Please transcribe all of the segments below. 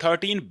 $13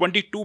$22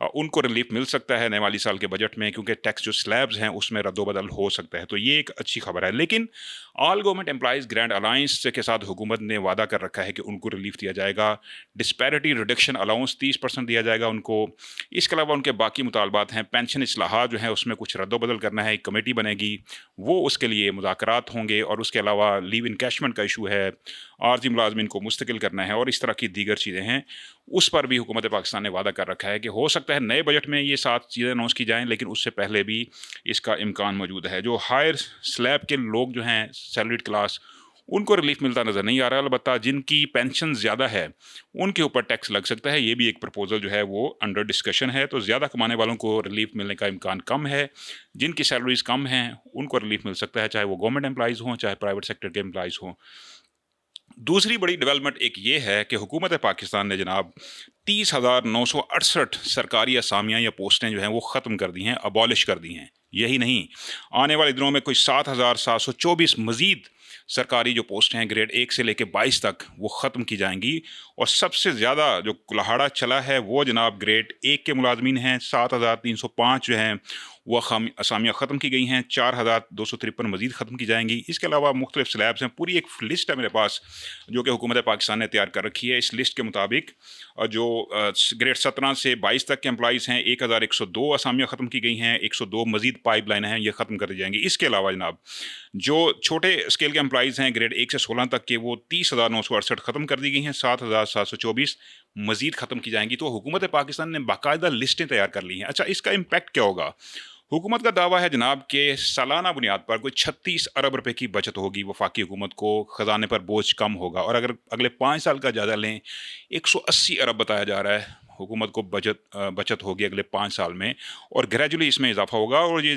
ان کو ریلیف مل سکتا ہے نئے مالی سال کے بجٹ میں، کیونکہ ٹیکس جو سلیبز ہیں اس میں رد و بدل ہو سکتا ہے، تو یہ ایک اچھی خبر ہے۔ لیکن آل گورنمنٹ امپلائیز گرینڈ الائنس کے ساتھ حکومت نے وعدہ کر رکھا ہے کہ ان کو ریلیف دیا جائے گا، ڈسپیرٹی ریڈکشن الاؤنس 30% دیا جائے گا ان کو۔ اس کے علاوہ ان کے باقی مطالبات ہیں، پینشن اصلاحات جو ہیں اس میں کچھ رد و بدل کرنا ہے، ایک کمیٹی بنے گی، وہ اس کے لیے مذاکرات ہوں گے، اور اس کے علاوہ لیو انکیشمنٹ کا ایشو ہے، عارضی ملازمین کو مستقل کرنا ہے، اور اس طرح کی دیگر چیزیں ہیں، اس پر بھی حکومت پاکستان نے وعدہ کر رکھا ہے کہ ہو سکتا ہے نئے بجٹ میں یہ 7 چیزیں اناؤنس کی جائیں، لیکن اس سے پہلے بھی اس کا امکان موجود ہے۔ جو ہائر سلیب کے لوگ جو ہیں، سیلریڈ کلاس، ان کو ریلیف ملتا نظر نہیں آ رہا، البتہ جن کی پینشن زیادہ ہے ان کے اوپر ٹیکس لگ سکتا ہے، یہ بھی ایک پرپوزل جو ہے وہ انڈر ڈسکشن ہے۔ تو زیادہ کمانے والوں کو ریلیف ملنے کا امکان کم ہے، جن کی سیلریز کم ہیں ان کو ریلیف مل سکتا ہے، چاہے وہ گورنمنٹ امپلائیز ہوں چاہے پرائیویٹ سیکٹر کے امپلائیز ہوں۔ دوسری بڑی ڈیولپمنٹ ایک یہ ہے کہ حکومت پاکستان نے جناب 30,968 سرکاری اسامیاں یا پوسٹیں جو ہیں وہ ختم کر دی ہیں، ابالش کر دی ہیں۔ یہی نہیں، آنے والے دنوں میں کوئی 7,724 مزید سرکاری جو پوسٹ ہیں گریڈ 1 سے لے کے 22 تک وہ ختم کی جائیں گی، اور سب سے زیادہ جو کلاہڑا چلا ہے وہ جناب گریڈ 1 کے ملازمین ہیں، 7,305 جو ہیں وہ اسامیاں ختم کی گئی ہیں، 4,253 مزید ختم کی جائیں گی۔ اس کے علاوہ مختلف سلیبس ہیں، پوری ایک لسٹ ہے میرے پاس جو کہ حکومت پاکستان نے تیار کر رکھی ہے۔ اس لسٹ کے مطابق جو گریڈ 17 سے 22 تک کے امپلائیز ہیں، 1,102 اسامیاں ختم کی گئی ہیں، 102 مزید پائپ لائن ہیں، یہ ختم کر دی جائیں گی۔ اس کے علاوہ جناب جو چھوٹے اسکیل کے امپلائیز ہیں گریڈ 1 سے 16 تک کے، وہ 30,968 ختم کر دی گئی ہیں، 7,724 مزید ختم کی جائیں گی۔ تو حکومت پاکستان نے باقاعدہ لسٹیں تیار کر لی ہیں۔ اچھا، اس کا امپیکٹ کیا ہوگا؟ حکومت کا دعویٰ ہے جناب کہ سالانہ بنیاد پر کوئی 36 ارب روپے کی بچت ہوگی، وفاقی حکومت کو خزانے پر بوجھ کم ہوگا، اور اگر اگلے 5 سال کا جائزہ لیں 180 ارب بتایا جا رہا ہے حکومت کو بچت ہوگی اگلے 5 سال میں، اور گریجولی اس میں اضافہ ہوگا، اور یہ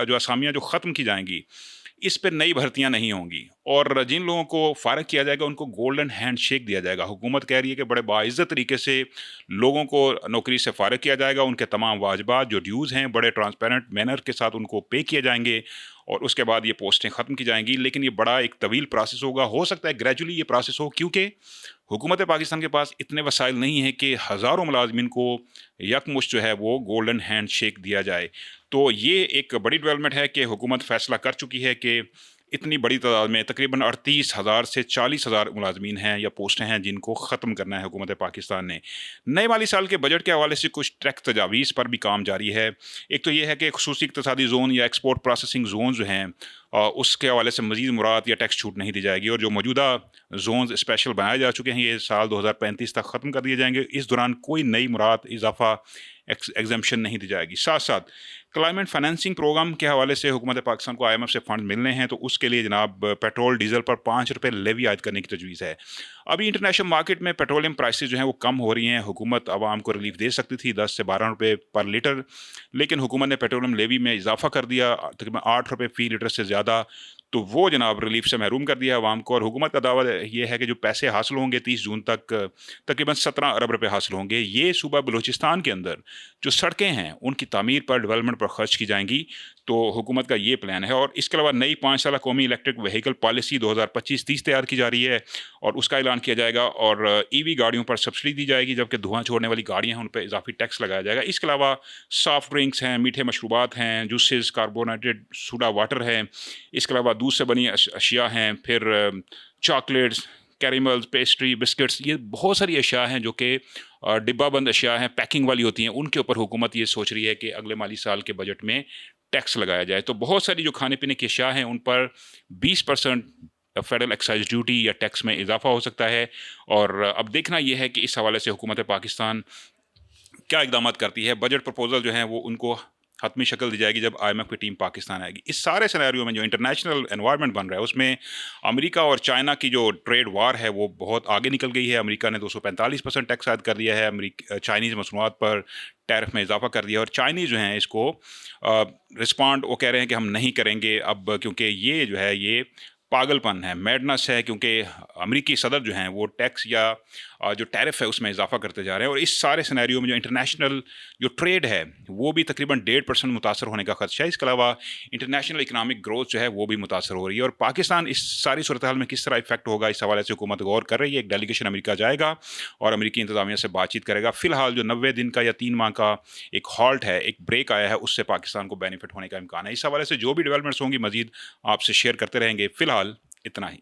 جو اسامیاں جو ختم کی جائیں گی اس پہ نئی بھرتیاں نہیں ہوں گی، اور جن لوگوں کو فارغ کیا جائے گا ان کو گولڈن ہینڈ شیک دیا جائے گا۔ حکومت کہہ رہی ہے کہ بڑے باعزت طریقے سے لوگوں کو نوکری سے فارغ کیا جائے گا، ان کے تمام واجبات جو ڈیوز ہیں بڑے ٹرانسپیرنٹ مینر کے ساتھ ان کو پے کیے جائیں گے، اور اس کے بعد یہ پوسٹیں ختم کی جائیں گی۔ لیکن یہ بڑا ایک طویل پروسیس ہوگا، ہو سکتا ہے گریجولی یہ پروسیس ہو، کیونکہ حکومت پاکستان کے پاس اتنے وسائل نہیں ہیں کہ ہزاروں ملازمین کو یکمشت جو ہے وہ گولڈن ہینڈ شیک دیا جائے۔ تو یہ ایک بڑی ڈیولپمنٹ ہے کہ حکومت فیصلہ کر چکی ہے کہ اتنی بڑی تعداد میں تقریباً 38,000 سے 40,000 ملازمین ہیں یا پوسٹیں ہیں جن کو ختم کرنا ہے حکومت پاکستان نے۔ نئے مالی سال کے بجٹ کے حوالے سے کچھ ٹیکس تجاویز پر بھی کام جاری ہے۔ ایک تو یہ ہے کہ خصوصی اقتصادی زون یا ایکسپورٹ پروسیسنگ زون جو ہیں اس کے حوالے سے مزید مراد یا ٹیکس چھوٹ نہیں دی جائے گی، اور جو موجودہ زونز اسپیشل بنائے جا چکے ہیں یہ سال 2035 تک ختم کر دیے جائیں گے۔ اس دوران کوئی نئی مراد اضافہ ایگزمپشن نہیں دی جائے گی۔ ساتھ ساتھ کلائمیٹ فائنینسنگ پروگرام کے حوالے سے حکومت پاکستان کو IMF سے فنڈ ملنے ہیں، تو اس کے لیے جناب پیٹرول ڈیزل پر 5 روپے لیوی عائد کرنے کی تجویز ہے۔ ابھی انٹرنیشنل مارکیٹ میں پیٹرولیم پرائسز جو ہیں وہ کم ہو رہی ہیں، حکومت عوام کو ریلیف دے سکتی تھی 10 سے 12 روپے پر لیٹر، لیکن حکومت نے پیٹرولیم لیوی میں اضافہ کر دیا تقریباً 8 روپے فی لیٹر سے زیادہ، تو وہ جناب ریلیف سے محروم کر دیا عوام کو۔ اور حکومت کا دعویٰ یہ ہے کہ جو پیسے حاصل ہوں گے 30 جون تک تقریباً 17 ارب روپے حاصل ہوں گے، یہ صوبہ بلوچستان کے اندر جو سڑکیں ہیں ان کی تعمیر پر، ڈیولپمنٹ پر خرچ کی جائیں گی۔ تو حکومت کا یہ پلان ہے، اور اس کے علاوہ نئی 5 سالہ قومی الیکٹرک وہیکل پالیسی 2025-30 تیار کی جا رہی ہے، اور اس کا اعلان کیا جائے گا، اور EV گاڑیوں پر سبسڈی دی جائے گی، جبکہ دھواں چھوڑنے والی گاڑیاں ہیں ان پہ اضافی ٹیکس لگایا جائے گا۔ اس کے علاوہ سافٹ ڈرنکس ہیں، میٹھے مشروبات ہیں، جوسز، کاربونیٹڈ سوڈا واٹر ہے، اس کے علاوہ دودھ سے بنی اشیاء ہیں، پھر چاکلیٹس، کیریملز، پیسٹری، بسکٹس، یہ بہت ساری اشیاء ہیں جو کہ ڈبہ بند اشیاء ہیں، پیکنگ والی ہوتی ہیں، ان کے اوپر حکومت یہ سوچ رہی ہے کہ اگلے مالی سال کے بجٹ میں ٹیکس لگایا جائے۔ تو بہت ساری جو کھانے پینے کی اشیاء ہیں ان پر 20% فیڈرل ایکسائز ڈیوٹی یا ٹیکس میں اضافہ ہو سکتا ہے، اور اب دیکھنا یہ ہے کہ اس حوالے سے حکومت پاکستان کیا اقدامات کرتی ہے۔ بجٹ پرپوزل جو ہیں وہ ان کو حتمی شکل دی جائے گی جب IMF کی ٹیم پاکستان آئے گی۔ اس سارے سینیریو میں جو انٹرنیشنل انوائرمنٹ بن رہا ہے اس میں امریکہ اور چائنا کی جو ٹریڈ وار ہے وہ بہت آگے نکل گئی ہے۔ امریکہ نے 245% ٹیکس عائد کر دیا ہے چائنیز مصنوعات پر، ٹیرف میں اضافہ کر دیا، اور چائنیز جو ہیں اس کو رسپانڈ وہ کہہ رہے ہیں کہ ہم نہیں کریں گے اب، کیونکہ یہ جو ہے یہ پاگلپن ہے، میڈنس ہے، کیونکہ امریکی صدر جو ہیں وہ ٹیکس یا جو ٹیرف ہے اس میں اضافہ کرتے جا رہے ہیں، اور اس سارے سینیریو میں جو انٹرنیشنل جو ٹریڈ ہے وہ بھی تقریباً 1.5% متاثر ہونے کا خدشہ ہے۔ اس کے علاوہ انٹرنیشنل اکنامک گروتھ جو ہے وہ بھی متاثر ہو رہی ہے، اور پاکستان اس ساری صورتحال میں کس طرح افیکٹ ہوگا اس حوالے سے حکومت غور کر رہی ہے۔ ایک ڈیلیگیشن امریکہ جائے گا اور امریکی انتظامیہ سے بات چیت کرے گا۔ فی الحال جو 90 دن کا یا 3 ماہ کا ایک ہالٹ ہے، ایک بریک آیا ہے، اس سے پاکستان کو بینیفٹ ہونے کا امکان ہے۔ اس حوالے سے جو بھی ڈیولپمنٹس ہوں گی مزید آپ سے شیئر کرتے رہیں گے۔ فی الحال اتنا ہی۔